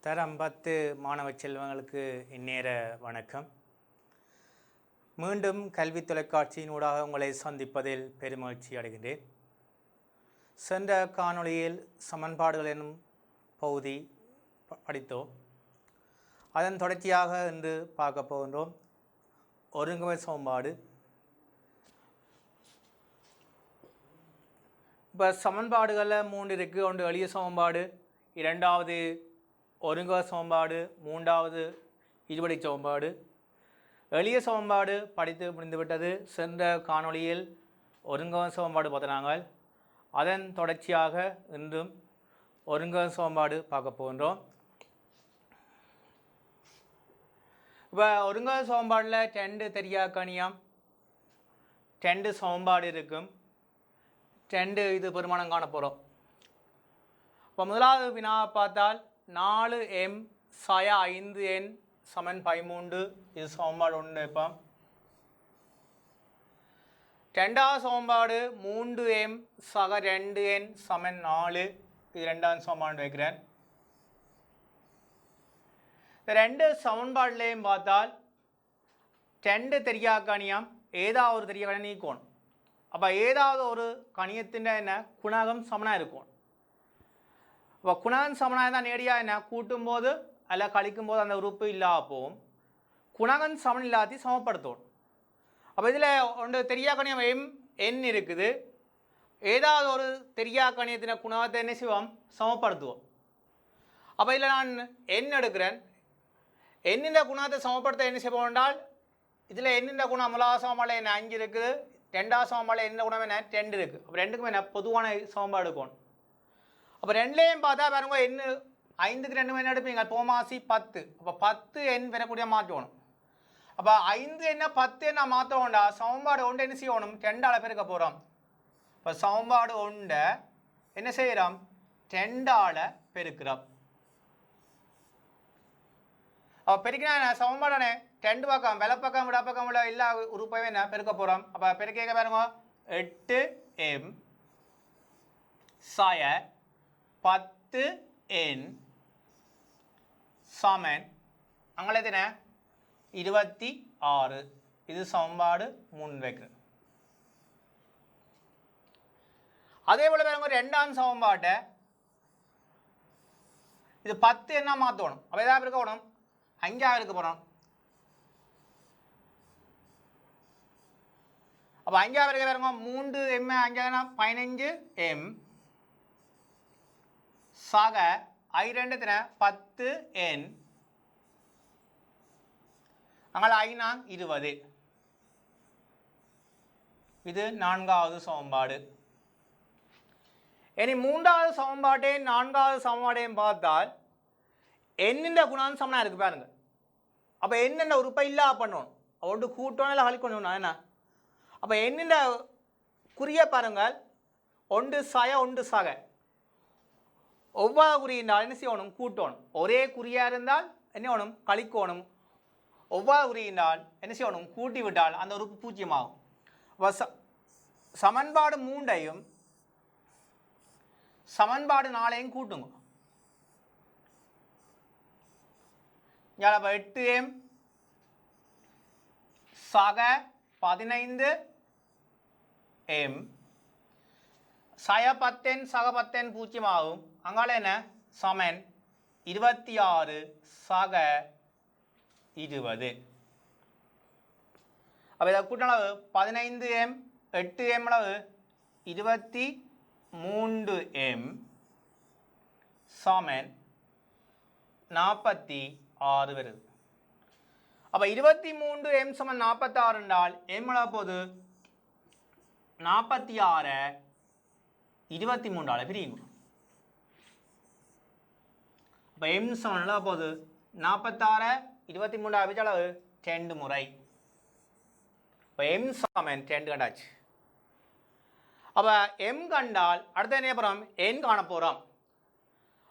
தரம் 10 மாணவ செல்வங்களுக்கு இந்நேர வணக்கம். மீண்டும் கல்வி தொலைக்காட்சியினூடாக உங்களை சந்திப்பதில் பெருமகிழ்ச்சி அடைகின்றேன். சென்ற காணொளியில் சமன்பாடுகள் எனும் பகுதி படித்தோம். அதன் தொடர்ச்சியாக இன்று பார்க்க போகின்றோம் ஒருங்குமை சமன்பாடு. இப்போ சமன்பாடுகளில் 3 இருக்குது. ஒன்று எளிய சமன்பாடு, இரண்டாவது ஒருங்குமை சமன்பாடு, மூன்றாவது இருபடி சமன்பாடு. எளிய சமன்பாடு படித்து முடிந்துவிட்டது. சென்ற காணொளியில் ஒருங்குமை சமன்பாடு பார்த்தனாங்க. அதன் தொடர்ச்சியாக இன்றும் ஒருங்குமை சமன்பாடு பார்க்க போகின்றோம். இப்போ ஒருங்குமை சமன்பாடில் 2 தெரியாத கணியம், 2 சமன்பாடு இருக்கும். 2 இது பெருமானம் காண போகிறோம். இப்போ முதலாவது வினாவை பார்த்தால் 4m சய 5n சமன் 13 இது சமன்பாடு 1 வைப்போம். ரெண்டாவது சமன்பாடு 3m சக 2n சமன் 4 இது ரெண்டாவது சமன்பாடு வைக்கிறேன். இந்த 2 சமன்பாடுலேயும் பார்த்தால் 2 தெரியாத கணியம், ஏதாவது ஒரு தெரியாத கணியம் நீக்கணும். அப்போ ஏதாவது ஒரு கணியத்தின் என்ன குணகம் சமனாக இருக்கும். அப்போ குணகம் சமனாக தான் நேரடியாக என்ன கூட்டும் போது அல்ல கழிக்கும் போது அந்த உறுப்பு இல்லாத போகும். குணகம் சமன் இல்லாத சமப்படுத்தணும். அப்போ இதில் ஒன்று தெரியா கணியம் n இருக்குது. ஏதாவது ஒரு தெரியா கணியத்தின் குணகத்தை என்ன செய்வோம், சமப்படுத்துவோம். அப்போ இதில் நான் n எடுக்கிறேன். என்னின் குணத்தை சமப்படுத்த என்ன செய்வோம் என்றால், இதில் என்னின் குணம் முதலாவது சமன்பாடில் என்ன 5 இருக்குது, ரெண்டாவது சமன்பாடில் என்ன குணம் என்ன 2 இருக்குது. அப்போ ரெண்டுக்கும் என்ன பொதுவான சமன்பாடு எடுக்கணும். அப்போ ரெண்டுலேயும் பார்த்தா பாருங்க, என்ன 5க்கு 2 என்ன எடுப்பீங்க, போமாசி 10. அப்போ 10n பெறக்கூடிய மாற்றணும். அப்போ 5 என்ன 10 என்ன மாற்றோண்டா சமன்பாடு 1 என்ன செய்யணும், 2ஆல் பெருக்க போகிறோம். இப்போ சமன்பாடு 1 என்ன செய்கிறோம், 2ஆல் பெருக்கிறோம். அப்போ பெருக்கினா என்ன சமன்பாடானே 2 பக்கம் வெலை பக்கம் விட பக்கம் உள்ள எல்லா உறுப்பையும் என்ன பெருக்க போகிறோம். அப்போ பெருக்க பாருங்க, 8m சய 10n சமன் அங்கே என்ன 26 இது சமன்பாடு 3 வைக்கிறேன். அதே போல் பாருங்க ரெண்டாம் சமன்பாட்டை இது 10 என்ன மாற்றணும். அப்போ எதாவது இருக்க போகணும், 5ஆக இருக்க போகிறோம். அப்போ 5ஆக இருக்க பாருங்க, 3m 5 15m சக I2 10n அங்கே I4 20. இது 4வது சமன்பாடு. இனி 3வது சமன்பாட்டையும் 4வது சமன்பாட்டையும் பார்த்தால் என்னென்ன குணம் சமனாக இருக்குது பாருங்க. அப்போ என்னென்ன உறுப்பை இல்லாத பண்ணணும், ஒன்று கூட்டணும் இல்லை கழிக்கணும் என்ன. அப்போ என்னென்ன குறிய பாருங்கள், 1 சய 1 சக. ஒவ்வாறு குறியினால் என்ன செய்யணும், கூட்டணும். ஒரே குறியாக இருந்தால் என்ன வேணும், கழிக்கணும். ஒவ்வாறு குறியினால் என்ன செய்யணும், கூட்டி விட்டால் அந்த உறுப்பு பூஜ்ஜியமாகும். அப்போ சமன்பாடு 3ஐயும் சமன்பாடு 4ஐயும் கூட்டுங்க. 8m சக 15m சய 10n சக 10n பூஜ்ஜியமாகும். அங்கால என்ன சமன் 26 சக 20. அப்போ இதை கூட்டளவு 15m 8m அளவு 23m சமன் 46 வருது. அப்போ 23m சமன் 46 என்றால் m அளவு போது 46 23ஆல் பிரியுங்க. அப்போ m சமன் அளவு போது 46 23 பிரிச்ச அளவு 2 முறை. இப்போ m சமன் 2 கண்டாச்சு. அப்போ m கண்டால் அடுத்த என்ன போகிறோம், n காண போகிறோம்.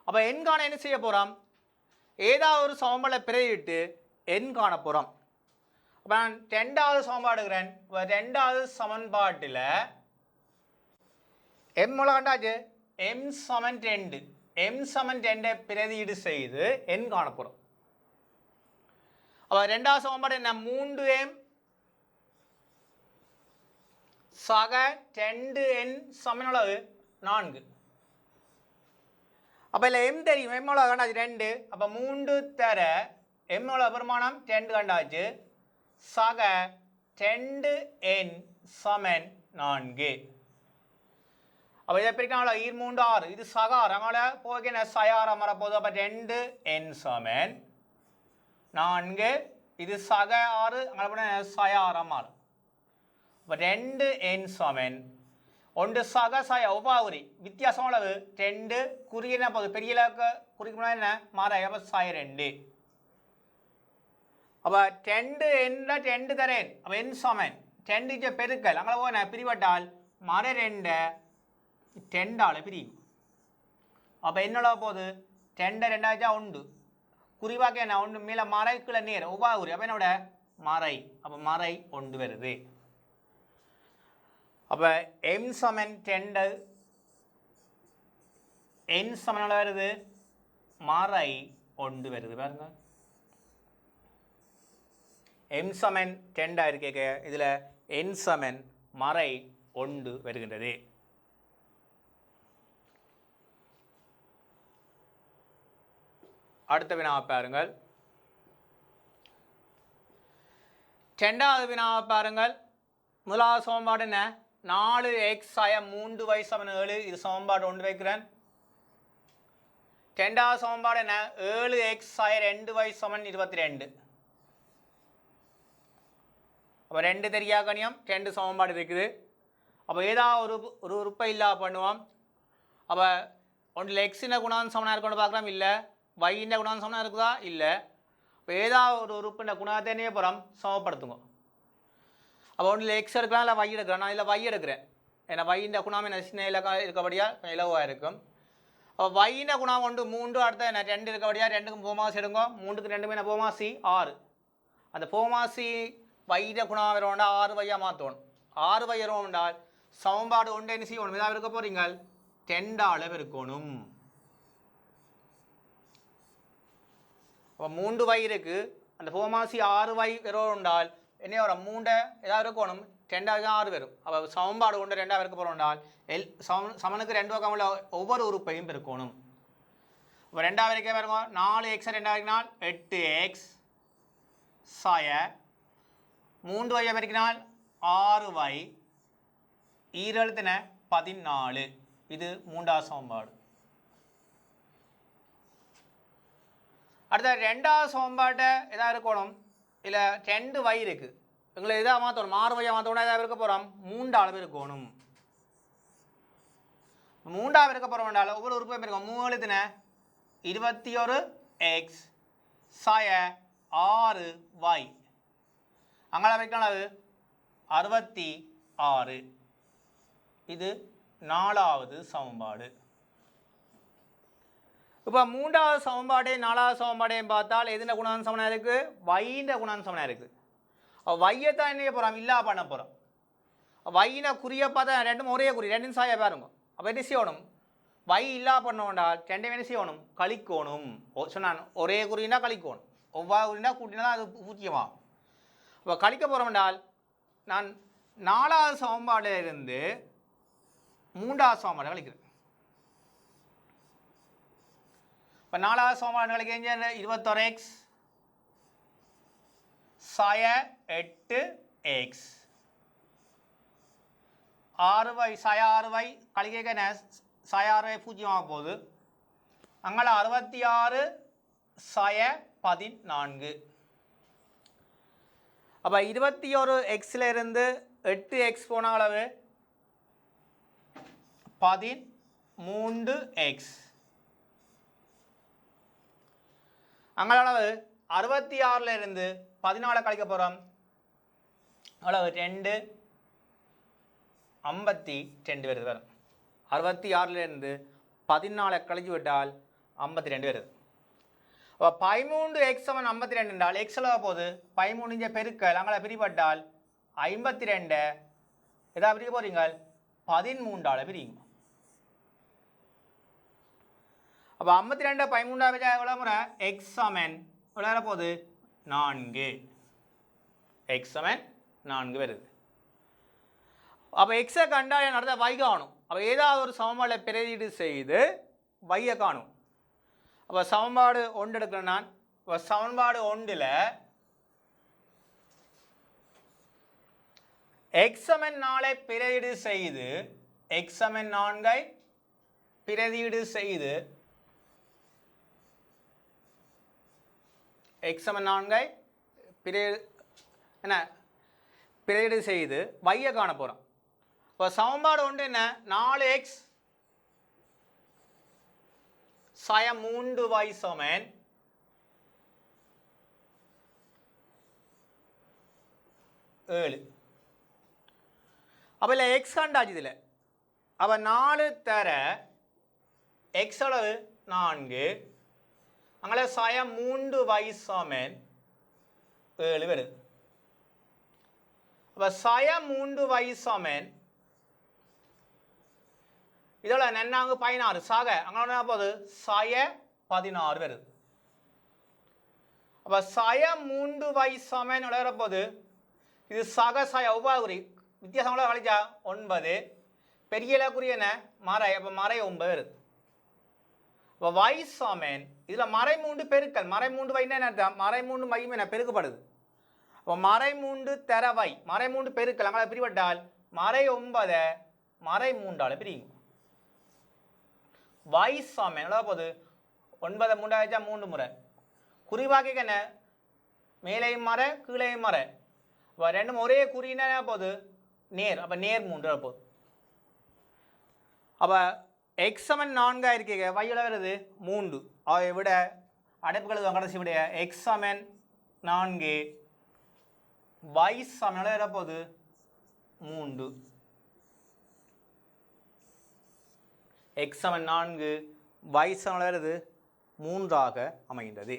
அப்போ n காண என்ன செய்ய போகிறோம், ஏதாவது ஒரு சமன்பாடை பிரதிவிட்டு n காண போகிறோம். அப்போ நான் 2வது சமன்பாடு எடுக்கிறேன். 2வது சமன்பாட்டில் m மூலம் கண்டாச்சு, m சமன் 2 எம் சமன் 2 பிரதியீடு செய்து n காணப்போகிறோம். அப்போ ரெண்டாவது சமன்பாடு என்ன? 3m சக 2n சமன் அளவு 4. அப்போ இதில் m தெரியும், m எவ்வளோ கண்டாச்சு 2. அப்போ 3 தர m எவ்வளோ பெருமானம் 2 கண்டாச்சு. சக 2n சமன் 4. அப்போ இதை பிரிக்கலாம் 3 6, இது சகார் அங்கே போக என்ன சயாரம் வரப்போகுது. அப்போ 2n சமன் 4, இது சக 6 அங்கே போன சயாரம் 6. அப்போ 2n சமன் 1 சக சய உபாகுரி வித்தியாசம் அளவு 2 குறிய என்ன போகுது பெரிய குறிக்கணும் என்ன மாற. அப்போ சய 2. அப்போ 2n 2 தரேன். அப்போ n சமன் 2 பெருக்கல் அங்கே போன பிரிவட்டால் மர 2 10 பிரியும். அப்போ என்னோட போகுது 2 2 1 குறிவாக்க என்ன 1 மேலே மறை கீழே நேர் உபாகுரி. அப்போ என்னோட மறை. அப்போ மறை 1 வருது. அப்போ m சமன் 2 n சமன் வருது மறை 1 வருது. பாருங்க m சமன் 2 இருக்கேங்க, இதில் n சமன் மறை 1 வருகின்றது. அடுத்த வினாவை பாருங்கள். 2வது வினாவை பாருங்கள். முதலாவது சமன்பாடு என்ன? 4x சய 3y சமன் 7. இது சமன்பாடு 1 வைக்கிறேன். 2வது சமன்பாடு என்ன? 7x சய 2y சமன் 22. அப்போ 2 தெரியா கணியம் 2 சமன்பாடு இருக்குது. அப்போ ஏதாவது ஒரு உறுப்பை இல்லா பண்ணுவோம். அப்போ ஒன்றில் எக்ஸின குணம் சமனாக இருக்கணும்னு பார்க்கலாம், இல்லை வையின் குணம் சமனாக இருக்குதா, இல்லை. இப்போ ஏதாவது ஒரு உறுப்பின குணத்தை என்ன புறம் சமப்படுத்துங்க. அப்போ ஒன்றில் எக்ஸ் எடுக்கலாம், இல்லை வை எடுக்கிறேன். நான் இதில் வை எடுக்கிறேன். ஏன்னா வையின் குணம் என்ன சின்ன இலக்கம் இருக்கபடியாக கொஞ்சம் இலவாக இருக்கும். அப்போ வையின் குணம் 1 3, அடுத்த என்ன 2 இருக்கபடியாக 2க்கும் போமாசி எடுங்க. 3க்கு 2 என்ன போமாசி 6. அந்த போமாசி வையின் குணம் வரும்டா 6 வையாக மாற்றணும். 6 வை வரும்டால் சமன்பாடு 1 என்ன செய்யணும்? இதாக இருக்க போகிறீங்க 10 இருக்கணும். அப்போ 3 வை இருக்குது, அந்த போமாசி 6 வை வரும்டால் என்ன வரும் 3 ஏதாவது இருக்கணும் 2 6 வரும். அப்போ சமன்பாடு 1 2 இருக்க போகிறோம்டால் சமனுக்கு 2 பக்கமுள்ள ஒவ்வொரு உறுப்பையும் பெருக்கணும். இப்போ 2 வரைக்கும் பாருங்க 4x 2 வரைக்கினால் 8x சய 3 வையை பெருக்கினால் 6y ஈரெழுத்தின 14. இது 3வது சமன்பாடு. அடுத்த 2வது சமன்பாட்டை எதாவது இருக்கணும், இல்லை 2 வை இருக்குது, எங்களை எதாவது மாற்றணும் 6 வையை மாற்றணும். எதாவது இருக்க போகிறோம் 3 இருக்கணும். 3 இருக்க போகிறோம்னால ஒவ்வொரு உறுப்பையும் இருக்கும் 3 எழுத்தின 21x சய 6y அங்கே வைக்கலாம் 66. இது 4வது சமன்பாடு. இப்போ 3வது சமன்பாடு 4வது சமன்பாடையும் பார்த்தால் எதுன குணம் சமனாக இருக்குது? வையின் குணம் சமனாக இருக்குது. வையை தான் என்ன போகிறோம் இல்லா பண்ண போகிறோம். வையினை குறிய பார்த்தா ரெண்டும் ஒரே குறி, ரெண்டும் சாய பாருங்க. அப்போ என்ன செய்யணும்? வை இல்லா பண்ணோண்டால் 2 என்ன செய்யணும்? கழிக்கணும். சொன்னான் ஒரே குறினா கழிக்கணும், ஒவ்வொரு குறினா கூட்டினா அது பூஜ்ஜியமாகும். அப்போ கழிக்க போகிறோம்னால் நான் 4வது சமன்பாடில் இருந்து 3வது சமன்பாடு கழிக்கிறேன். இப்போ 4வது சமன்பாடு கழிக்க 21x சய 8x 6y சய 6y கழிக்க சய 6y பூஜ்ஜியமாக போகுது. அங்கே 66 சய 14. அப்போ 21xல இருந்து 8x போன அளவு 13x. அங்கே அளவு 66ல இருந்து 14 கழிக்க போகிறோம். அளவு 2 52 வருது. வரும் 66ல இருந்து 14 கழிச்சு விட்டால் 52 வருது. அப்போ 13x சமன் 52 என்றால் x அளவு போது 13 பெருக்கல் அங்கே பிரிப்பட்டால் 52 எதாவது பிரிக்க போகிறீங்க 13 பிரிங்க. அப்போ 52 13 வச்சா எவ்வளோ முறை எக்ஸ் சமன் எவ்வளோ போகுது 4 எக்ஸ் சமன் 4 வருது. அப்போ எக்ஸை கண்டா நடந்த y காணும். அப்போ ஏதாவது ஒரு சமன்பாடை பிரதியீடு செய்து y காணும். அப்போ சமன்பாடு 1 எடுக்கிறேன் நான். இப்போ சமன்பாடு 1ல் எக்ஸ் சமன் 4 பிரதியீடு செய்து எக்ஸ் சமன் 4 பிரதியீடு செய்து எக்ஸ் சமன் 4 பிரதியீடு செய்து y காண போகிறோம். இப்போ சமன்பாடு 1 என்ன 4x sin 3y சமன் 7. அப்போ இல்லை எக்ஸ் கண்டாச்சு இதில். அப்போ 4 தர எக்ஸ் அளவு 4 அங்கே sin 3y சமன் 7 வருது. அப்போ sin 3y சமன் இதோட நன்னாங்க 16 சாக அங்கே போகுது sin 16 வருது. அப்போ sin 3y சமன் விளையாட போது இது சக சாய உபாகுறி வித்தியாசம் கழிச்சா 9 பெரிய குறி என்ன மறை. அப்போ மறை 9 வருது. அப்போ y சமன் இதில் மறை 3 பெருக்கல் மறை 3 y என்ன அர்த்தம் மறை 3 மையம் என்ன பெருக்கப்படுது. அப்போ மறை 3 தர y மறை 3 பெருக்கல் அங்கே பிரிவட்டால் மறை 9 மறை 3ஆல் பிரியும். y சமன் எவ்வளோ போகுது 9 3 ஆச்சா 3 முறை குறிவாக்கி என்ன மேலையும் மறை கீழையும் மறை. அப்போ ரெண்டும் ஒரே குறின்னா போகுது நேர். அப்போ நேர் 3 போகுது. அப்போ எக்ஸ் சமன் 4 இருக்கீங்க வையில் வருது 3 அவை விட அடைப்புகளுக்கு கடைசி விட எக்ஸ் சமன் 4 y சமன் வர போகுது 3 எக்ஸ் சமன் 4 y சமன் வருது 3 அமைந்தது.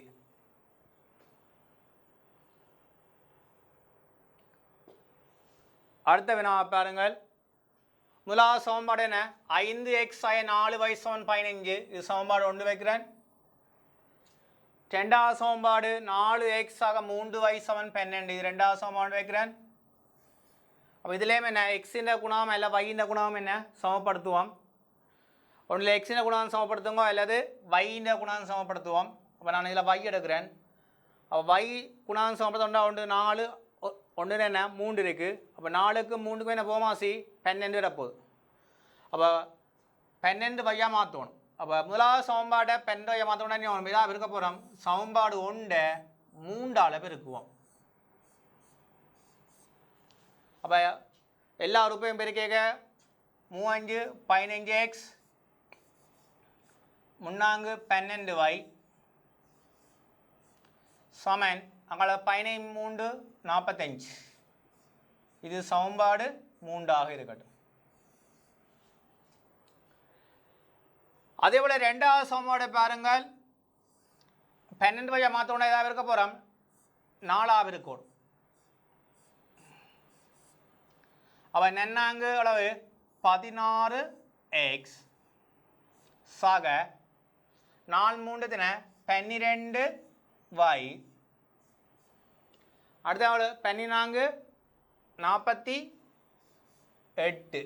அடுத்த வினா பாருங்கள். முதலாவது சமன்பாடு என்ன 5x sin 4y சமன் 15 இது சமன்பாடு 1 வைக்கிறேன். ரெண்டாவது சமன்பாடு 4x ஆக 3y சமன் 12 இது ரெண்டாவது சமன்பாடு வைக்கிறேன். அப்போ இதுலேயும் என்ன எக்ஸின் குணம் இல்லை வையின் குணம் என்ன சமப்படுத்துவோம். ஒன்றில் எக்ஸின் குணம் சமப்படுத்துங்க அல்லது வையின் குணம் சமப்படுத்துவோம். அப்போ நான் இதில் y எடுக்கிறேன். அப்போ y குணம் சமப்படுத்த ஒன்று 4 ஒன்று என்ன 3 இருக்குது. அப்போ 4க்கு 3க்கும் என்ன போமாசி 12 வரப்போகுது. அப்போ 12 வையாக மாற்றணும். அப்போ முதலாவது சமன்பாடை 12 வையாக மாற்றணும்னா இதாக இருக்க போகிறோம் சமன்பாடு 1 3ஆல் பெருக்குவோம். அப்போ எல்லா உறுப்பையும் பெருக்கேக்க 3 15x 3 12y சமன் அங்கே 13 45 இது சமன்பாடு 3 இருக்கட்டும். அதே போல் ரெண்டாவது சமன்பாடை பாருங்கள் 12 வையாக மாற்றோன்னா ஏதாவது இருக்க போகிறோம் 4 இருக்கும். அப்போ நன்னாங்கு அளவு 16x சக 4 3 12y அடுத்த 14 48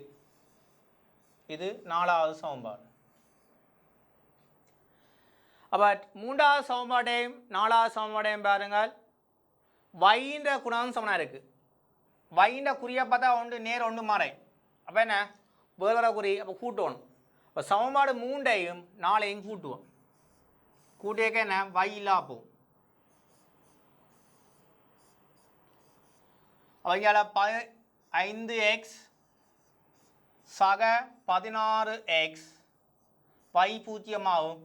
இது 4வது சமன்பாடு. அப்போ 3வது சமன்பாட்டையும் 4வது சமன்பாட்டையும் பாருங்கள். வையின் குணம் சமனாக இருக்குது. வையின் குறியை பார்த்தா ஒன்று நேர் ஒன்று மறை. அப்போ என்ன வேறு குறி அப்போ கூட்டணும். இப்போ சமன்பாடு 3ஐயும் 4ஐயும் கூட்டுவோம். கூட்டியக்க என்ன வை இல்லா போகும். அவங்கள 5x சக 16x y 0 ஆகும்.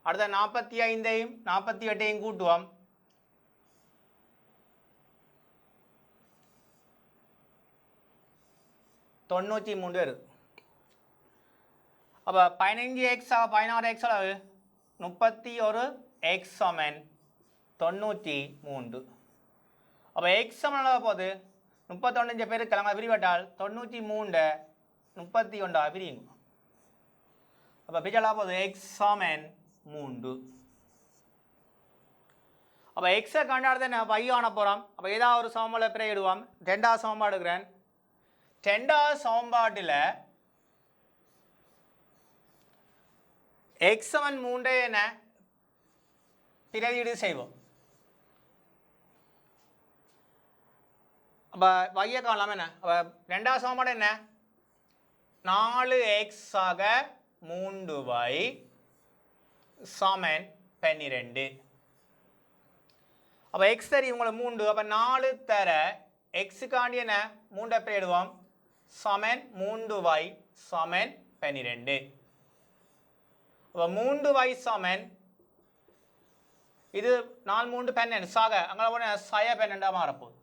அடுத்த 45ஐயும் 48ஐயும் கூட்டுவோம். தொண்ணூற்றி 3 வருது. அப்போ 15x 16x அளவு 31x சமன் 93. அப்போ எக்ஸ் சமன் அளவு போது 31 பேர் கிழமை பிரிவட்டால் 93 31 பிரியுங்க. அப்போ பிரிச்சலா போது எக்ஸ் சமன் 3. அப்போ எக்ஸை கண்டாடுறது நான் y ஆன போகிறோம். அப்போ ஏதாவது ஒரு சமன்பாடு பிறையிடுவோம். ரெண்டாவது சமன்பாடு எடுக்கிறேன். ரெண்டாவது சமன்பாட்டில் x சமன் 3 என பிரதியீடு செய்வோம். அப்போ y காணலாம் என்ன? அப்போ ரெண்டாவது சமன்பாடு என்ன? 4x ஆக 3y சமன் 12. அப்போ x தெரியும் உங்களுக்கு 3. அப்போ 4 தர எக்ஸுக்காண்டி என்ன 3 எப்படி எழுதுவோம்? சமன் 3y சமன் 12. அப்போ 3y சமன் இது 4 3 12 சாக அங்கே போன சய 12 மாறப்போகுது.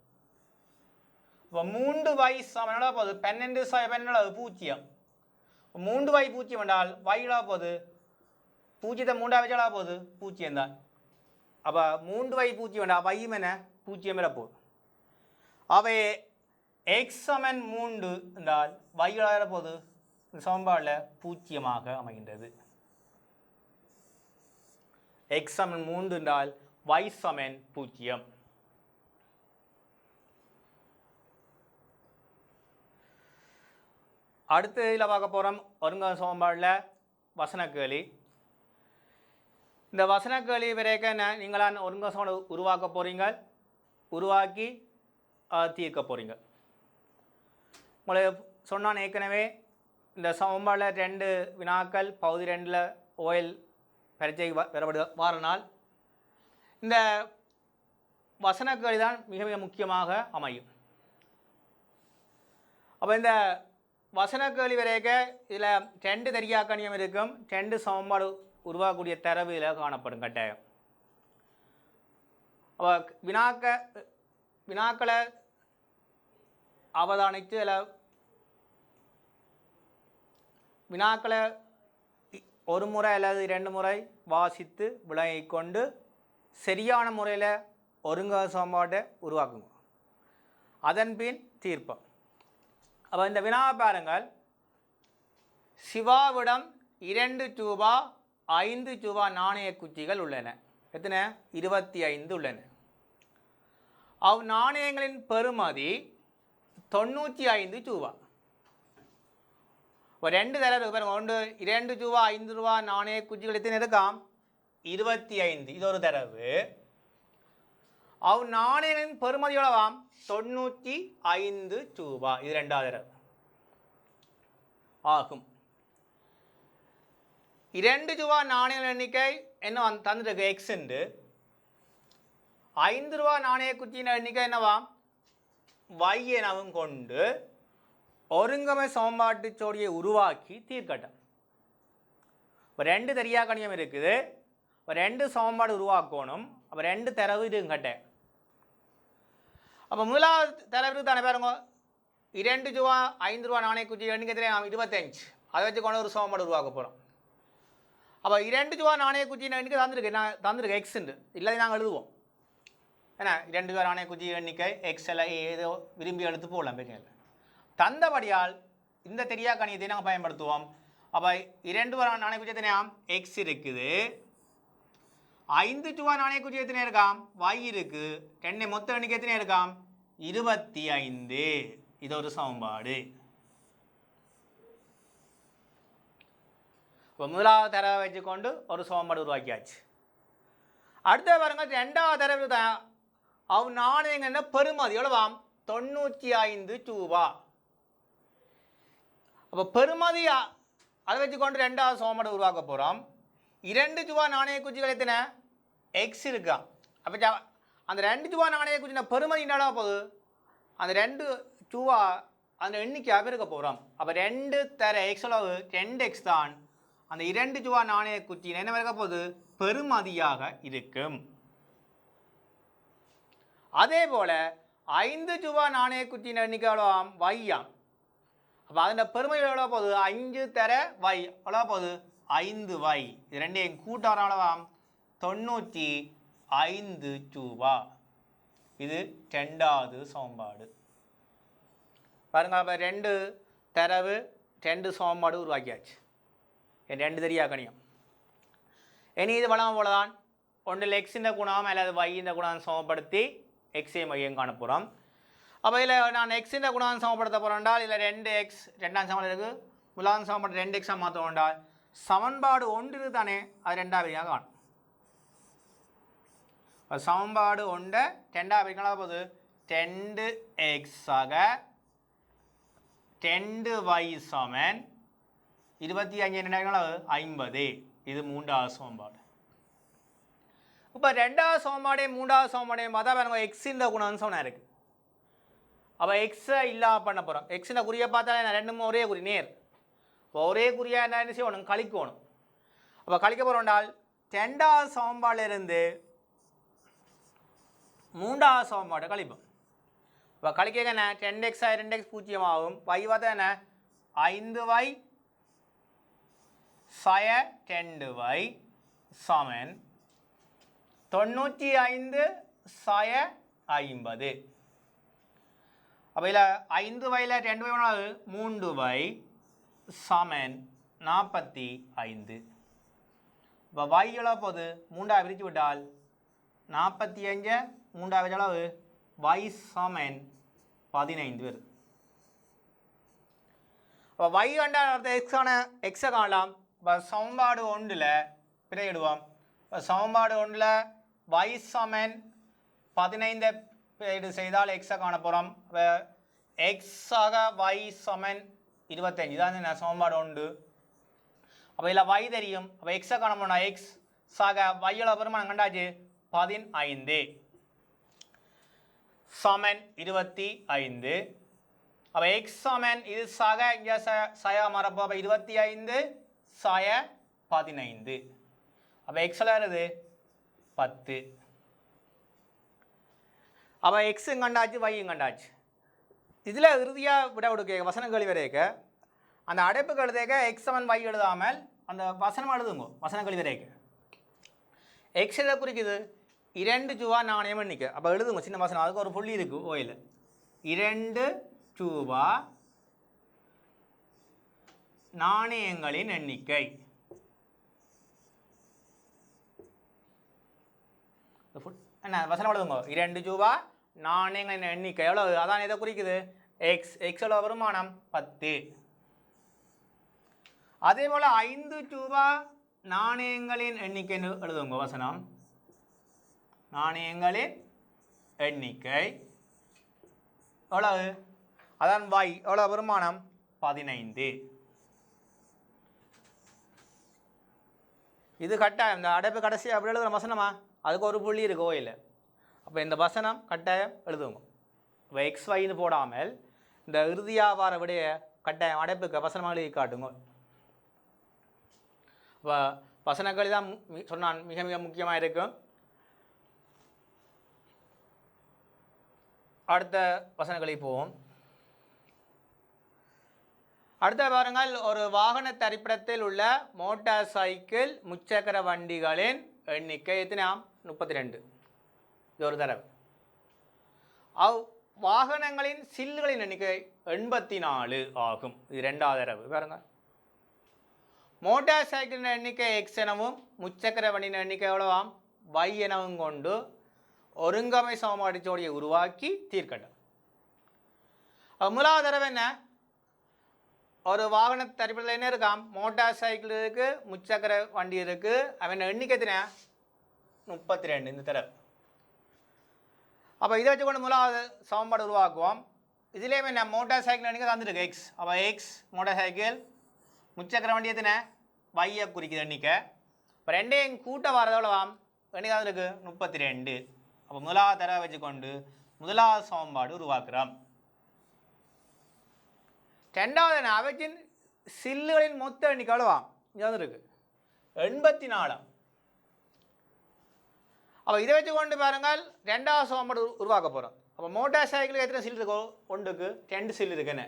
இப்போ 3y சமன் போகுது 12 சய 12 அது 0. 3y 0 என்றால் y போகுது 0 3 வச்சாலா போகுது 0 தான். அப்போ 3y 0 வேண்டாம் y என்ன 0 மேலே போகுது. அவை x சமன் 3 என்றால் y போகுது இந்த சமன்பாடில் 0 அமைகின்றது. x சமன் 3 என்றால் y சமன் 0. அடுத்த இதில் பார்க்க போகிறோம் ஒருங்க சமன்பாடில் வசனக்கேலி. இந்த வசனக்கேலி வரைக்க நீங்களான ஒருங்க சமன்பாடு உருவாக்க போகிறீங்க. உருவாக்கி தீர்க்க போகிறீங்க. உங்களுக்கு சொன்னான் ஏற்கனவே இந்த சமன்பாடில் 2 வினாக்கள் பகுதி 2ல் ஓஎல் பரீட்சை வாரனால் இந்த வசனக்கேலி தான் மிக மிக முக்கியமாக அமையும். அப்போ இந்த வசனக்கேலி வரைக்க இதில் 2 தெரியாக்கணியம் இருக்கும். 2 சமன்பாடு உருவாக்கக்கூடிய தரவு இதில் காணப்படும் கட்டாயம். அப்போ வினாக்களை அவதானித்து இதில் வினாக்களை ஒரு முறை அல்லது 2 முறை வாசித்து விளங்கி கொண்டு சரியான முறையில் ஒருங்க சமன்பாட்டை உருவாக்குங்க. அதன் பின் தீர்ப்போம். அப்போ இந்த வினாவை பாருங்கள். சிவாவிடம் 2 ரூபா 5 ரூபா நாணய குச்சிகள் உள்ளன. எத்தனை? 25 உள்ளன. நாணயங்களின் பெறுமதி 95 ரூபா. ஒரு 2 தடவை பாருங்க. 2 ரூபா 5 ரூபா நாணய குச்சிகள் எத்தனை இருக்காம்? 25. இது ஒரு தடவு. நாணயங்களின் பெறுமதி எவ்வளவாம்? 95 ரூபா. இது 2வது தடவை ஆகும். 2 ரூபா நாணய எண்ணிக்கை என்ன தந்துருக்கு? எக்ஸ் உண்டு. 5 ரூபா நாணய குச்சியின் எண்ணிக்கை என்னவாம்? y எனவும் கொண்டு ஒருங்கமை சமன்பாட்டு ஜோடியை உருவாக்கி தீர்க்கட்டும். இப்போ 2 தெரியாக்கணியம் இருக்குது. இப்போ 2 சமன்பாடு உருவாக்கணும். அப்போ 2 தரவு இது கட்டேன். அப்போ முதலாவது தரவு தானே பாருங்க. 2 ரூபா 5 ரூபா நாணய குச்சி எண்ணிக்கை 25. அதை வச்சு கொண்டு ஒரு சமன்பாடு உருவாக்க போகிறோம். அப்போ 2 ரூபா நாணய குச்சியின் எண்ணிக்கை தந்துருக்கு எக்ஸ் உண்டு. இல்லை நாங்கள் எழுதுவோம். ஏன்னா 2 ரூபா நாணய குச்சி எண்ணிக்கை எக்ஸ் எல்லாம் ஏதோ விரும்பி எழுத்து போகலாம். பிரச்சனை தந்தபடியால் இந்த தெரியா கணியத்தை நாங்கள் பயன்படுத்துவோம். அப்போ 2 ரூபா நாணய குச்சி எத்தனையாம்? எக்ஸ் இருக்குது. 5 ரூபா நாணய குச்சி எத்தனை இருக்காம்? y இருக்குது. 2 மொத்த எண்ணிக்கை எத்தனை இருக்காம்? 25. இது ஒரு சமன்பாடு. இப்போ முதலாவது தரவை வச்சுக்கொண்டு ஒரு சமன்பாடு உருவாக்கியாச்சு. அடுத்த பாருங்க 2வது தரவு தான் நாணயங்கள்னா பெறுமதி எவ்வளவாம்? 95 ரூபா. அப்போ பெறுமதி அதை வச்சுக்கொண்டு 2வது சமன்பாடு உருவாக்க போகிறோம். 2 ரூபா நாணய குச்சிகள் எத்தனை? எக்ஸ் இருக்கா. அப்போ அந்த 2 ரூபா நாணய குச்சின பெறுமதி என்னடா போகுது? அந்த 2 ரூபா அந்த எண்ணிக்கையாக இருக்க போகிறோம். அப்போ 2 தர எக்ஸ் அளவு 2x தான் அந்த 2 ரூபா நாணய குச்சியின் என்ன இருக்க போகுது? பெறுமதியாக இருக்கும். அதே போல் 5 ரூபா நாணய குச்சியின் எண்ணிக்கை எவ்வளோவாம்? வையாம். அப்போ அதோட பெறுமதி எவ்வளோ போகுது? 5 தர y எவ்வளோ போகுது? 5y. இது ரெண்டையும் கூட்டம் எவ்வளோவாம்? 95 ரூபா. இது 2வது சமன்பாடு. பாருங்க. அப்போ 2 தரவு 2 சமன்பாடு உருவாக்கியாச்சு. 2 தெரியா கணியம். இனி இது வளம் போல தான் ஒன்றில் எக்ஸின் குணம் அல்லது வையின் குணம் சமப்படுத்தி எக்ஸையும் மையம் காண போகிறோம். அப்போ இதில் நான் எக்ஸின் குணம் சமப்படுத்த போகிறோம் என்றால் இதில் 2x ரெண்டாம் சமன் இருக்குது, முதலாம் சமன்பாடு 2x மாற்ற வேண்டால் சமன்பாடு 1 தானே அது ரெண்டாவது பிரியாக காணும். சமன்பாடு 1 ரெண்டாவது பிரிக்கலாம் போது 2x ஆக 2y சமன் 25 ரெண்டாவது 50. இது மூன்றாவது சமன்பாடு. இப்போ ரெண்டாவது சமன்பாடையும் மூன்றாவது சமன்பாடையும் பார்த்தா பாருங்க எக்ஸின் குணம் சமனாக இருக்குது. அப்போ எக்ஸை இல்லாமல் பண்ண போகிறோம். எக்ஸின் குறியை பார்த்தா நான் ரெண்டுமே ஒரே குறி நேர். இப்போ ஒரே குறியாக என்ன செய்யணும், கழிக்கணும். அப்போ கழிக்க போகிறோம்னால் ரெண்டாவது சமன்பாடிலிருந்து மூன்றாவது சமன்பாட்டை கழிப்போம். இப்போ கழிக்க என்ன 10x 2x 0 ஆகும். y பார்த்தா என்ன 5y சய 10y சமன் 95 சய 50. அப்போ இதில் 5yல 2y 3y சமன் 45. இப்போ y எவ்வளோ மூன்றாவது பிரித்து விட்டால் 45 மூன்றாவது அளவு y சமன் 15 வருது. அப்போ y கண்டால் எக்ஸை காணலாம். இப்போ சமன்பாடு 1ல் பிழையிடுவோம். இப்போ சமன்பாடு 1ல் y சமன் 15 இது செய்தால் எக்ஸை காண போகிறோம். இப்போ எக்ஸ் ஆக y சமன் 25 தான் என்ன சமன்பாடு 1. அப்போ இதில் y தெரியும். அப்போ எக்ஸை காண போனால் எக்ஸ் ஆக y பெருமானம் கண்டாச்சு 15 சமன் 25. அப்போ எக்ஸ் சமன் இது சாக இங்கே சயா மாறப்போ அப்போ 25 சாய 15. அப்போ எக்ஸில் இருக்குது 10. அப்போ எக்ஸும் கண்டாச்சு வையும் கண்டாச்சு. இதில் இறுதியாக விட கொடுக்க வசனம் கழிவு வரைக்க அந்த அடைப்பு கழுதேக்க எக்ஸ் சமன் y எழுதாமல் அந்த வசனம் எழுதுங்க. வசனம் கழிவு வரைக்க எக்ஸ் எதை குறிக்குது 2 ரூபா நாணயம் எண்ணிக்கை. அப்போ எழுதுங்க சின்ன வசனம், அதுக்கு ஒரு புள்ளி இருக்குது ஓயில். 2 ரூபா நாணயங்களின் எண்ணிக்கை. என்ன வசனம் எழுதுங்க 2 ரூபா நாணயங்களின் எண்ணிக்கை எவ்வளவு, அதான் எதை குறிக்குது எக்ஸ். எக்ஸ் எவ்வளோ வருமானம் 10. அதே போல் 5 ரூபா நாணயங்களின் எண்ணிக்கைன்னு எழுதுங்க வசனம். நாணயங்களின் எண்ணிக்கை எவ்வளவு, அதான் y எவ்வளோ வருமானம் 15. இது கட்டாயம் இந்த அடைப்பு கடைசி அப்படி எழுதுகிற வசனமா, அதுக்கு ஒரு புள்ளி இருக்கு ஓயில். அப்போ இந்த வசனம் கட்டாயம் எழுதுங்க. இப்போ எக்ஸ் வைன்னு போடாமல் இந்த இறுதியாக வர விடைய கட்டாயம் அடைப்புக்கு வசனமாக எழுதி காட்டுங்க. இப்போ வசனங்கள் தான் சொன்னான் மிக மிக முக்கியமாக இருக்கும். அடுத்த வசனங்களை போவோம். அடுத்த பாருங்கள், ஒரு வாகன தரிப்பிடத்தில் உள்ள மோட்டார் சைக்கிள் முச்சக்கர வண்டிகளின் எண்ணிக்கை எத்தனாம் 32. இது ஒரு தரவு. வாகனங்களின் சில்லுகளின் எண்ணிக்கை 84 ஆகும். இது ரெண்டாவது தரவு. பாருங்க, மோட்டார் சைக்கிளின் எண்ணிக்கை எக்ஸ் எனவும் முச்சக்கர வண்டியின் எண்ணிக்கை எவ்வளவாம் y எனவும் கொண்டு ஒருங்கமை சமன்பாடு ஜோடியை உருவாக்கி தீர்க்கட்டும். முதலாவது தடவை என்ன, ஒரு வாகன தரிப்பிடத்தில் என்ன இருக்காம், மோட்டார் சைக்கிள் இருக்கு, முச்சக்கர வண்டி இருக்கு, அவன் எண்ணிக்கை எத்தனை 32 இந்த தடவை. அப்போ இதை வச்சு கொண்டு முதலாவது சமன்பாடு உருவாக்குவோம். இதுலேயுமே என்ன மோட்டார் சைக்கிள் எண்ணிக்கை தந்துருக்கு எக்ஸ். அப்போ எக்ஸ் மோட்டார் சைக்கிள், முச்சக்கர வண்டி எத்தனை வையை குறிக்குது எண்ணிக்கை. இப்போ ரெண்டையும் கூட்ட வரது எவ்வளவாம் எண்ணிக்கை தந்துருக்கு 32. அப்போ முதலாவது தடவை வச்சுக்கொண்டு முதலாவது சமன்பாடு உருவாக்குறோம். ரெண்டாவது அவற்றின் சில்லுகளின் மொத்த எண்ணிக்கை எவ்வளவாம் இங்கே வந்துருக்கு 84. அப்போ இதை வச்சு கொண்டு பாருங்கள் ரெண்டாவது சமன்பாடு உருவாக்க போகிறோம். அப்போ மோட்டார் சைக்கிளுக்கு எத்தனை சில் இருக்கோ, ஒன்றுக்கு 2 சில் இருக்குன்னு.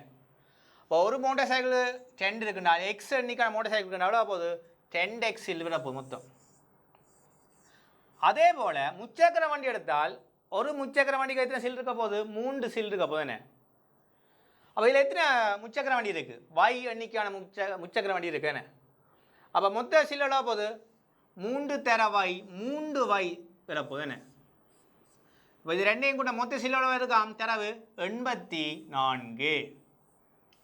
இப்போ ஒரு மோட்டார் சைக்கிள் 2 இருக்குன்னா எக்ஸ் எண்ணிக்கான மோட்டார் சைக்கிள் எவ்வளோ போகுது 10x சில் விட போகுது மொத்தம். அதே போல் முச்சக்கர வண்டி எடுத்தால் ஒரு முச்சக்கர வண்டிக்கு எத்தனை சில் இருக்க போகுது 3 சில் இருக்க போகுதுன்னு. அப்போ இதில் எத்தனை முச்சக்கர வண்டி இருக்குது y எண்ணிக்கையான முச்சக்கர வண்டி இருக்குன்னு. அப்போ மொத்த சில் எவ்வளோ போகுது மூன்று தரவை 3y பெறப்போகுது என்ன இப்போ இது ரெண்டையும் கூட மொத்த சிலோட இருக்காம் தரவு 84.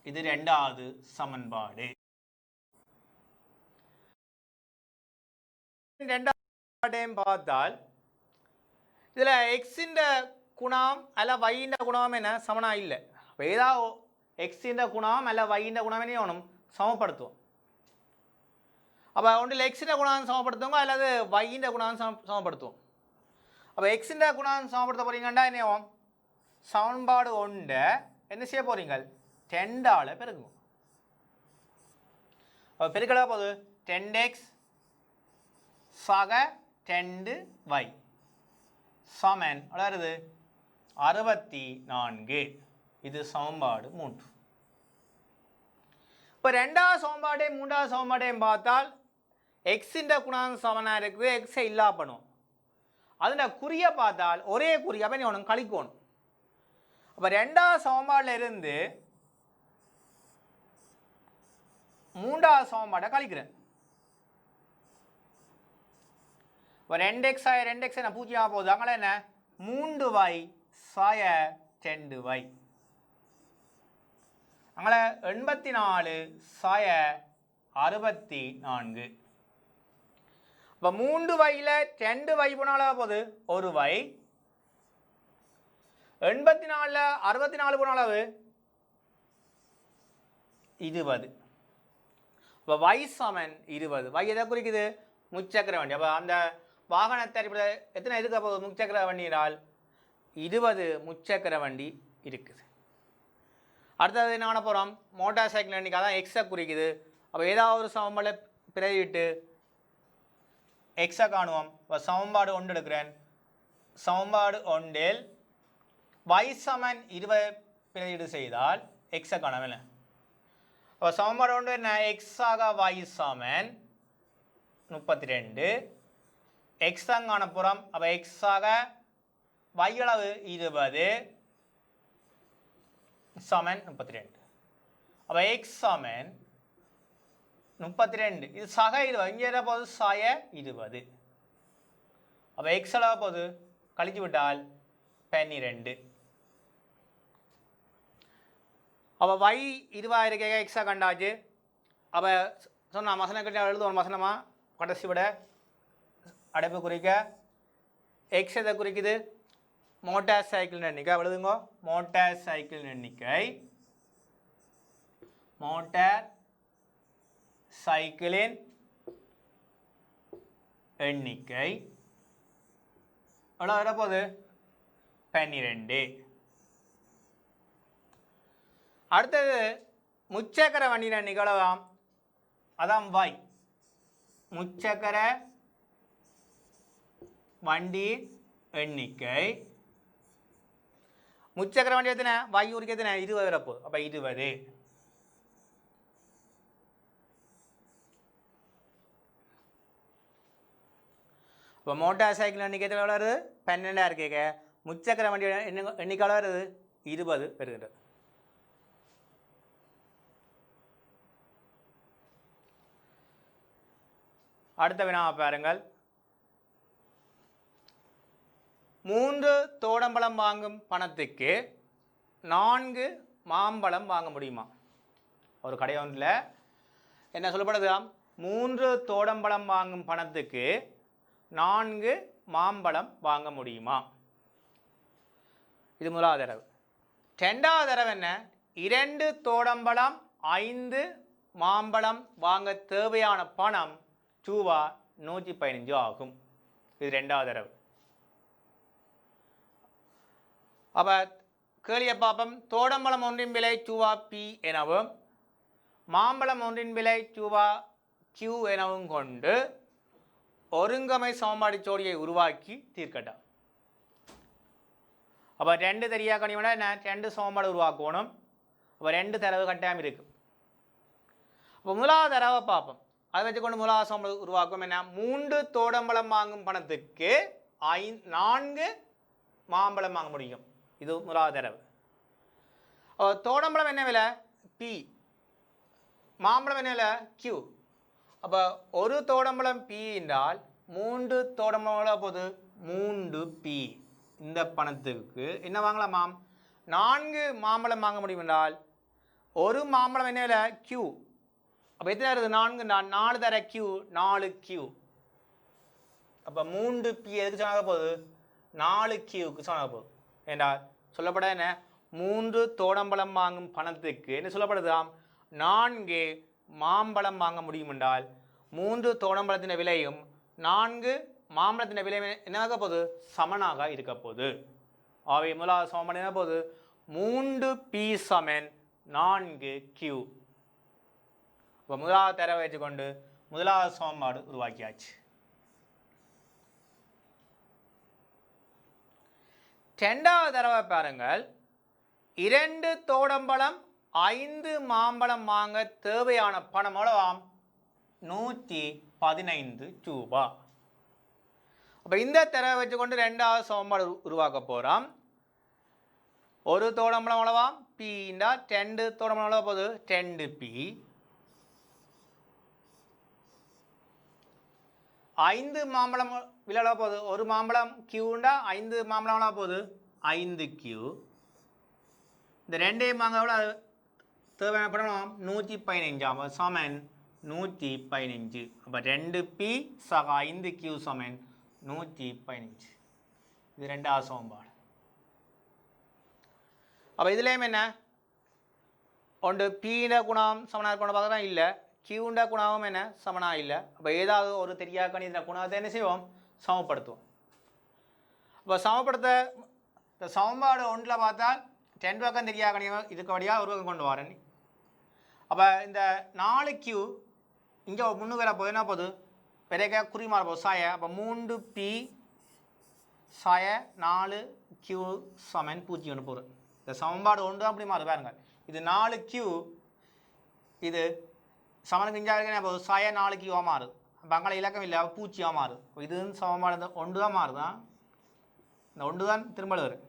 இது ரெண்டாவது சமன்பாடு. ரெண்டாவது பார்த்தால் இதில் எக்ஸின் குணம் அல்ல வையின் குணம் என்ன சமனா இல்லை. அப்போ ஏதாவது எக்ஸின் குணம் அல்ல வையின் குணம் என்ன வேணும் சமப்படுத்துவோம். அப்போ ஒன்றில் எக்ஸின் குணம் சமப்படுத்துவோங்க அல்லது வையின் குணம் சமப்படுத்துவோம். அப்போ எக்ஸின் குணம் சமப்படுத்த போகிறீங்கன்னா என்ன ஆகும் சமன்பாடு ஒன்றை என்ன செய்ய போகிறீங்க 2ஆல் பெருக்குங்க. அப்போ பெருக்கடா போகுது 10x சக 2y சமன் வளருது 64. இது சமன்பாடு 3. இப்போ ரெண்டாவது சமன்பாடையும் மூன்றாவது சமன்பாடையும் பார்த்தால் எக்ஸின் குணம் சமனாக இருக்குது. எக்ஸை இல்லா பண்ணுவோம். அதில் குறியை பார்த்தால் ஒரே குறி அப்போ நீ ஒன்று கழிக்கணும். அப்போ ரெண்டாவது சமன்பாடில் இருந்து மூன்றாவது சமன்பாடை கழிக்கிறேன். இப்போ 2x ஆய 2x என்ன பூஜ்ஜியமாக போகுது. அங்கே என்ன 3y சாய 2y அங்கே 84 சாய 64. இப்போ 3yல 2y போனாலும் போகுது 1y. 84ல் 64 போன அளவு 20. இப்போ y சமன் 20. y எதை குறிக்குது முச்சக்கர வண்டி. அப்போ அந்த வாகனத்தை எத்தனை இருக்க போகுது முச்சக்கர வண்டியினால் 20 முச்சக்கர வண்டி இருக்குது. அடுத்தது என்ன பண்ண போகிறோம் மோட்டார் சைக்கிள் வண்டிக்கு அதான் எக்ஸை குறிக்குது. அப்போ ஏதாவது ஒரு சமன்பாடை பிரதிவிட்டு எக்ஸை காணுவோம். இப்போ சமன்பாடு 1 எடுக்கிறேன். சமன்பாடு 1இல் y சமன் 20 பிரதியீடு செய்தால் எக்ஸை காணவில்லை. அப்போ சமன்பாடு 1 என்ன எக்ஸ் ஆக y சமன் 32. எக்ஸ் தான் காணப்புறம். அப்போ எக்ஸ் ஆக y அளவு 20 சமன் 32. அப்போ எக்ஸ் சமன் 32. இது சக 20 இங்கே என்ன போகுது சாய 20. அப்போ எக்ஸ் அளவு போகுது கழிச்சு விட்டால் 12. அப்போ y 20 இருக்க எக்ஸாக கண்டாச்சு. அப்போ சொன்ன மசனம் கிட்ட எழுது ஒரு மசனமா கடைசி விட அடைப்பு குறிக்க எக்ஸ் எதை குறிக்குது மோட்டார் சைக்கிள் எண்ணிக்கை எழுதுங்க. மோட்டார் சைக்கிள் எண்ணிக்கை மோட்டார் சைக்கிளின் எண்ணிக்கை எவ்வளோ வரப்போகுது 12. அடுத்தது முச்சக்கர வண்டியின் எண்ணிக்கை எவ்வளோதான் அதான் y. முச்சக்கர வண்டி எண்ணிக்கை முச்சக்கர வண்டி எத்தனை y ஊருக்கு எத்தனை 20 வரப்போகுது. அப்போ 20. இப்போ மோட்டார் சைக்கிள் எண்ணிக்கை எவ்வளோ வருது 12 இருக்கேங்க. முச்சக்கர வண்டி எண்ணிக்கை எவ்வளோ வருது 20 வருகிறது. அடுத்த வினாவை பாருங்கள். 3 தோடம்பழம் வாங்கும் பணத்துக்கு 4 மாம்பழம் வாங்க முடியுமா? ஒரு கடை ஒன்றில் என்ன சொல்லப்படுது 3 தோடம்பழம் வாங்கும் பணத்துக்கு 4 மாம்பழம் வாங்க முடியுமா? இது முதலாவது தடவை. ரெண்டாவது தடவை என்ன 2 தோடம்பழம் 5 மாம்பழம் வாங்க தேவையான பணம் ரூபா 115 ஆகும். இது ரெண்டாவது தடவை. அப்போ கேளிய பாப்பம் தோடம்பழம் ஒன்றின் விலை ரூபா P எனவும் மாம்பழம் ஒன்றின் விலை ரூபா Q எனவும் கொண்டு ஒருங்கமை சமன்பாடு ஜோடியை உருவாக்கி தீர்க்கட்டாம். அப்போ 2 தெரியா கணிவனா என்ன 2 சமன்பாடு உருவாக்கணும். அப்போ 2 தரவு கட்டாயம் இருக்கு. அப்போ முதலாவது தரவை பார்ப்போம். அதை வச்சுக்கொண்டு முதலாவது சமன்பாடு உருவாக்கும் என்ன 3 தோடம்பழம் வாங்கும் பணத்துக்கு 4 மாம்பழம் வாங்க முடியும். இது முதலாவது தரவு. தோடம்பழம் என்ன விலை P, மாம்பழம் என்ன விலை Q. அப்போ ஒரு தோடம்பழம் பி என்றால் 3 தோடம்பழம் போது 3p. இந்த பணத்துக்கு என்ன வாங்கலாமாம்? 4 மாம்பழம் வாங்க முடியும் என்றால் ஒரு மாம்பழம் என்ன விலை? q. அப்போ எத்தனை இருக்குது? 4 4 தர q 4q. அப்போ 3p எதுக்கு சொன்னாக போகுது? 4qக்கு சொன்னாக போகுது. என்றால் சொல்லப்பட என்ன? 3 தோடம்பழம் வாங்கும் பணத்துக்கு என்ன சொல்லப்படுதாம்? 4 மாம்பழம் வாங்க முடியும் என்றால் 3 தோடம்பழத்தின் விலையும் 4 மாம்பழத்தின் விலை என்னவாக போகுது? சமனாக இருக்க போகுது. ஆகவே முதலாவது சமன்பாடு என்ன போகுது? 3p சமன் 4q. இப்போ முதலாவது தரவை வச்சுக்கொண்டு முதலாவது சமன்பாடு உருவாக்கியாச்சு. இரண்டாவது தரவை பாருங்கள். 2 தோடம்பழம் 5 மாம்பழம் வாங்க தேவையான பணம் எவ்வளவாம்? 115 ரூபா. அப்போ இந்த தரவை வச்சுக்கொண்டு ரெண்டாவது சமன்பாடு உருவாக்க போகிறோம். ஒரு தோடம்பழம் எவ்வளவாம்? பீண்டா 2 தோடம்பழம் எவ்வளோ போகுது? 2p. 5 மாம்பழம் விலை எவ்வளோ போகுது? ஒரு மாம்பழம் q-ண்டா 5 மாம்பழம் எவ்வளோ போகுது? 5q. இந்த ரெண்டையும் வாங்க எவ்வளோ தேவையான பணம்? 115. சமன் 115. அப்போ 2p சக 5q சமன் 115. இது ரெண்டாவது சமன்பாடு. அப்போ இதுலேயும் என்ன? ஒன்று பீட குணம் சமனாக இருக்கணும் பார்க்குறோம், இல்லை. கியூண்ட குணாவும் என்ன? சமனாக இல்லை. அப்போ ஏதாவது ஒரு தெரியாத கணித குணத்தை என்ன செய்வோம்? சமப்படுத்துவோம். அப்போ சமப்படுத்த இந்த சமன்பாடு ஒன்றில் பார்த்தால் 10 பக்கம் தெரியாத கணிதம் இதுக்கு வழியாக ஒரு பக்கம் கொண்டு வரேன். அப்போ இந்த 4q இங்கே முன்னுக்கு வர போது என்ன போகுது? பெரிய குறிமாற போகுது சாய. அப்போ 3p சாய 4q சமன் 0 போகுது. இந்த சமன்பாடு ஒன்று தான் அப்படி மாறு பாருங்கள். இது 4q, இது சமனுக்கு இங்கே இருக்க போகுது சாய 4q மாறுது. அப்போ அங்கே இலக்கம் இல்லை, 0 மாறுது. இது சமன்பாடு ஒன்று தான் மாறுதான். இந்த ஒன்று தான் திரும்ப வரும்.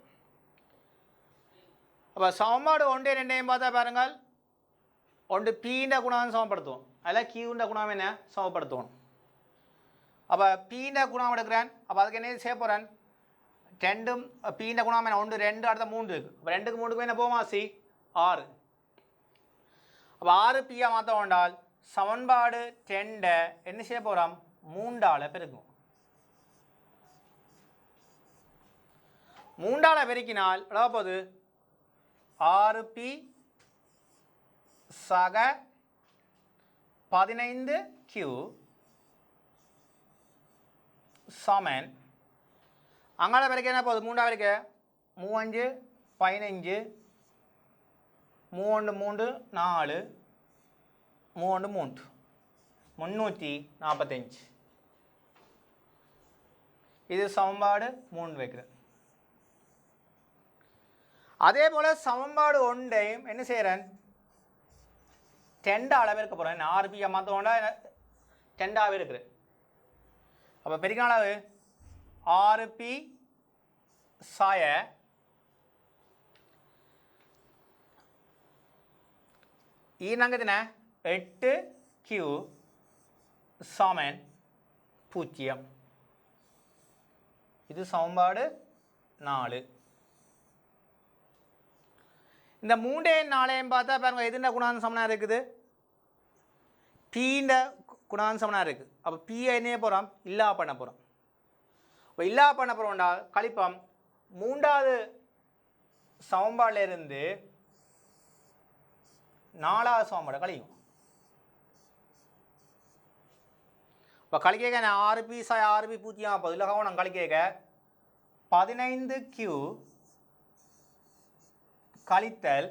அப்போ சமன்பாடு 1 2 பார்த்தா பாருங்கள். ஒன்று பீண்ட குணம் சமப்படுத்துவோம், அதில் கியூண்ட குணம் என்ன? சமப்படுத்துவோம். அப்போ பீண்ட குணம் எடுக்கிறேன். அப்போ அதுக்கு என்ன செய்ய போகிறேன்? 2 பீண்ட குணம் என்ன? 1 2 அடுத்த 3 இருக்குது. அப்போ 2க்கு 3க்கு என்ன போமா? சி 6. அப்போ 6p மாற்ற வேண்டால் சமன்பாடு 2 என்ன செய்ய போகிறோம்? 3ஆல் பெருக்கும். 3ஆல் பெருக்கினால் எவ்வளோ போகுது? 6p சக 15q சமன் அங்கால பெருக்க என்ன போகுது? 3ஆல் பெருக்க 3 5 15 3 3 4 3 345. இது சமன்பாடு 3 வைக்கிறது. அதே போல் சமன்பாடு 1ஐயும் என்ன செய்கிறேன்? 10ஆல் பெருக்க போகிறேன். 6p மாற்றோண்டா 10ஆகவே இருக்குது. அப்போ பெருக்கின அளவு 6p சாய ஈனங்கத்தின 8q சமன் 0. இது சமன்பாடு 4. இந்த 3 4 பார்த்தா பாருங்க, எதுண்ட குணாந்த சமனாக இருக்குது? பீண்ட குணாந்த சமனாக இருக்குது. அப்போ பியை என்ன போகிறோம்? இல்லா பண்ண போகிறோம். இப்போ இல்லா பண்ண போகிறோம்டா கழிப்போம். 3வது சமன்பாடில் இருந்து 4வது சமன்பாடை கழிக்கும். இப்போ கழிக்க 6p சாய் 6p 0 போகுது. இல்லை கவனம் கழிக்க 15q கழித்தல்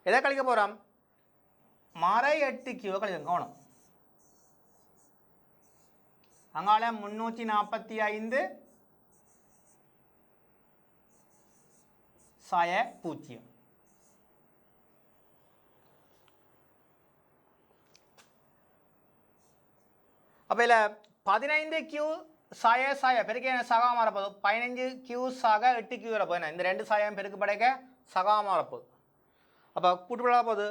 எதை கழிக்க போகிறோம்? மறை 8q கழிக்க கவனம். அங்கால 345 சாய 0. அப்போ இதில் 15q சாய சாய பெருக்க சகா மாறப்போகுது. 15q சாக 8q வர போகுது. இந்த 2 சாயம் பெருக்கு படைக்க சகா மாறப்போகுது. அப்போ கூட்டுப்பட போகுது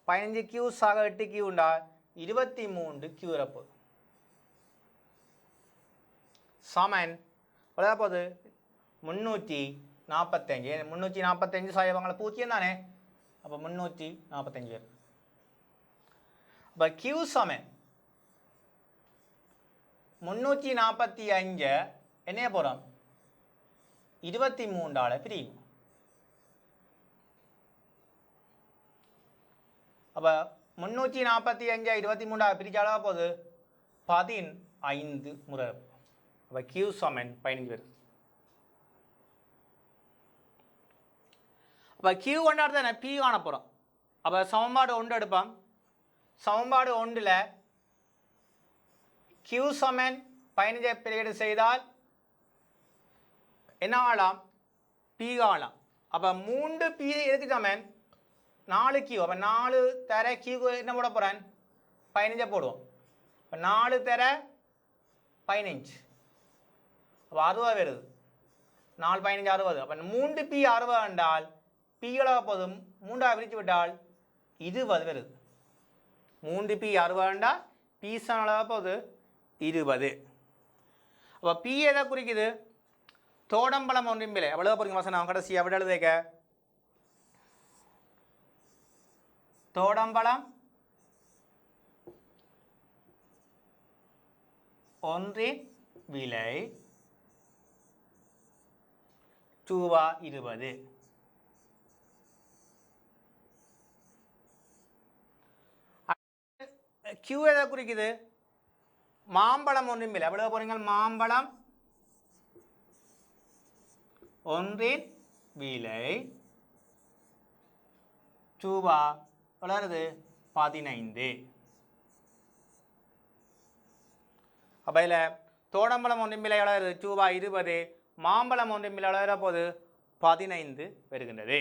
15q சாக 8q உண்டா 23 Q வரப்போகுது சமன் எவ்வளோ போகுது 345 345 சாயவங்களை பூஜ்ஜியம் தானே அப்போ 345 வருது அப்போ Q சமன் 345 என்ன போகிறோம் 23 பிரியும் அப்போ 345 23 பிரிச்சாலா போகுது 15 முறை அப்போ Q சமன் 15 வருது அப்போ Q கொண்டாடுறது என்ன P காண போகிறோம் அப்போ சமன்பாடு 1 எடுப்போம் சமன்பாடு 1ல் Q சமன் 15 பிரிவு செய்தால் என்ன ஆகலாம் P ஆகலாம் அப்போ 3P எதுக்கு சமன் 4Q அப்போ 4 தர Q என்ன போட போகிறேன் 15 போடுவோம் இப்போ 4 தர 15 அப்போ 60 வருது 4 15 60 அப்போ 3P 60 என்றால் P எவ்வளவு போதும் 3 பிரித்து விட்டால் 20 வருது 3P 60 என்றால் P எவ்வளவு போகுது 20 அப்போ P எதை குறிக்குது தோடம்பலம் ஒன்றின் விலை எவ்வளோ போகிறீங்க வசனம் கடைசி எவ்வளோ எழுதுக தோடம்பலம் ஒன்றின் விலை ரூபாய் 20 Q எதை குறிக்குது மாம்பழம் ஒன்றின் விலை எவ்வளோ போகிறீங்க மாம்பழம் ஒன்றின் விலை ரூபாய் வளருது 15 அப்போ இதில் தோடம்பழம் ஒன்றின் விலை வளருது ரூபாய் 20 மாம்பழம் ஒன்றின் விலை வளர போது 15 வருகின்றது